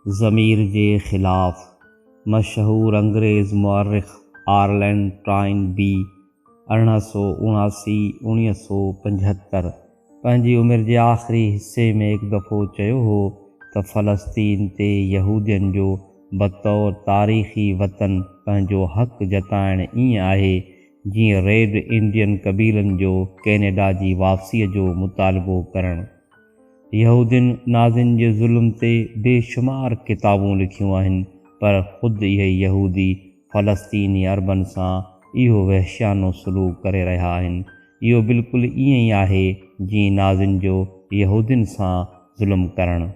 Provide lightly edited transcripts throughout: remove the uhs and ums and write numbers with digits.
ज़मीर जे ख़िलाफ़। मशहूर अंग्रेज़ मुअर्रिख़ आर्लैंड टाइनबी 1879-1975 पंहिंजी उमिरि जे आख़िरी हिस्से में हिकु दफ़ो चयो हो त फ़लस्तीन ते यहूदियुनि जो बतौर तारीख़ी वतन पंहिंजो हक़ जताइण ईअं आहे जीअं रेड इंडियन क़बीलनि जो कैनेडा जी वापसीअ जो मुतालिबो करणु। यहूदियुनि नाज़ियुनि जे ज़ुल्म ते बेशुमार किताबूं लिखियूं आहिनि, पर ख़ुदि इहे यहूदी फ़लस्तीनी अरबनि सां इहो वहशियानो सलूक करे रहिया आहिनि। इहो बिल्कुलु ईअं ई आहे जीअं नाज़ियुनि जो यहूदियुनि सां ज़ुल्म करणु।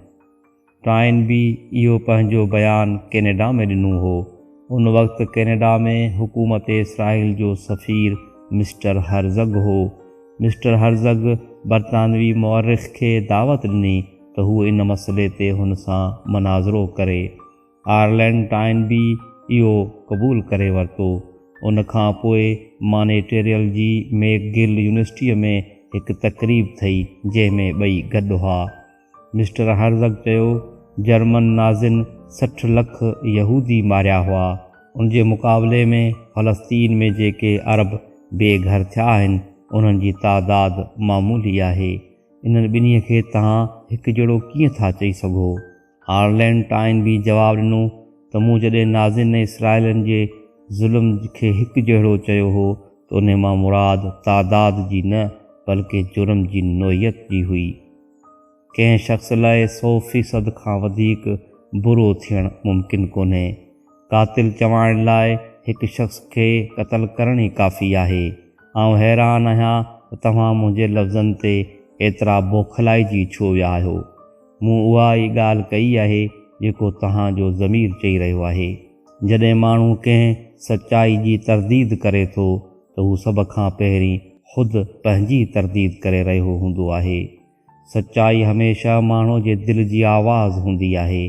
टाइनबी इहो पंहिंजो बयानु कैनेडा में ॾिनो हो। उन वक़्तु कैनेडा में हुकूमत इसराइल जो सफ़ीर मिस्टर हर्ज़ग हो। मिस्टर हर्ज़ग बरतानवी मुअर्रिख़ खे दावत ॾिनी त हू इन मसइले ते हुन सां मुनाज़रो करे। आर्लैंड टाइनबी इहो क़बूल करे वरितो। उन खां पोइ मॉनेटरियल जी मैकगिल यूनिवर्सिटीअ में हिकु तक़रीब थी जंहिंमें ॿई गॾु हुआ। मिस्टर हर्ज़ग चयो जर्मन नाज़िन 60 लख यहूदी मारिया हुआ। उन जे मुक़ाबले में फ़लस्तीन में जेके अरब बेघर थिया आहिनि उन्हनि जी तादाद मामूली आहे। इन्हनि ॿिन्ही खे तव्हां हिकु जहिड़ो कीअं था चई सघो? आर्लैंड टाइनबी जवाबु ॾिनो त मूं जॾहिं नाज़िन ऐं इसराइलियुनि जे ज़ुल्म खे हिकु जहिड़ो चयो हो त उन मां मुराद तादाद जी न बल्कि जुर्म जी नोयत जी हुई। कंहिं शख़्स लाइ 100% खां वधीक बुरो थियणु मुमकिन कोन्हे। क़ातिल चवण लाइ हिकु शख़्स खे क़तलु करण ई काफ़ी आहे। आउं हैरान आहियां त तव्हां मुंहिंजे लफ़्ज़नि ते एतिरा बौखलाइजी छो विया आहियो। मूं उहा ई ॻाल्हि कई आहे जेको तव्हांजो ज़मीर चई रहियो आहे। जॾहिं माण्हू कंहिं सचाई जी तरदीद करे थो त हू सभ खां पहिरीं ख़ुदि पंहिंजी तरदीद करे रहियो हूंदो आहे। सचाई हमेशह माण्हू जे दिलि जी आवाज़ हूंदी आहे,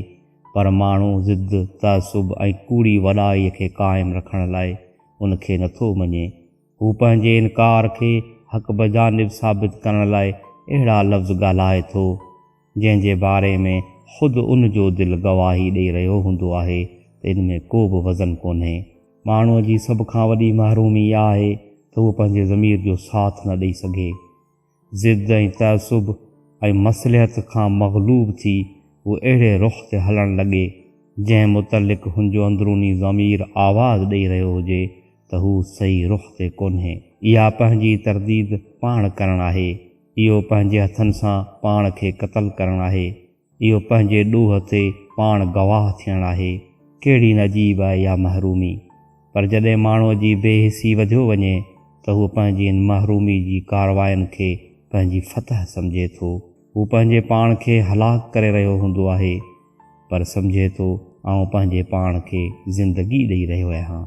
पर माण्हू ज़िद तअसुब ऐं कूड़ी वॾाईअ खे क़ाइमु रखण लाइ उनखे नथो मञे। हू पंहिंजे इनकार खे हक़ बजानिब साबित करण लाइ अहिड़ा लफ़्ज़ ॻाल्हाए थो जंहिंजे बारे में ख़ुदि उन जो दिलि गवाही ॾेई रहियो हूंदो आहे त इन में को बि वज़न कोन्हे। माण्हूअ जी सभ खां वॾी महरूमी इहा आहे त उहो पंहिंजे ज़मीर जो साथ न ॾेई सघे। ज़िद ऐं तअसुब ऐं मसलिहत खां मग़लूब थी उहो अहिड़े रुख़ ते हलणु लॻे जंहिं मुतलिक़ हुनजो अंदरूनी ज़मीर आवाज़ ॾेई रहियो हुजे त हू सही रुख़ ते कोन्हे। इहा पंहिंजी तरदीद पाण करणु आहे। इहो पंहिंजे हथनि सां पाण खे क़तलु करणु आहे। इहो पंहिंजे ॾोह ते पाण गवाह थियणु आहे। कहिड़ी नजीब आहे इहा महरूमी। पर जॾहिं माण्हूअ जी बेहिसी वधियो वञे त हू पंहिंजी इन महरूमी जी कारवायुनि खे पंहिंजी फतह सम्झे थो। हू पंहिंजे पाण खे हलाक करे रहियो हूंदो आहे, पर सम्झे थो आउं पंहिंजे पाण खे ज़िंदगी ॾेई रहियो आहियां।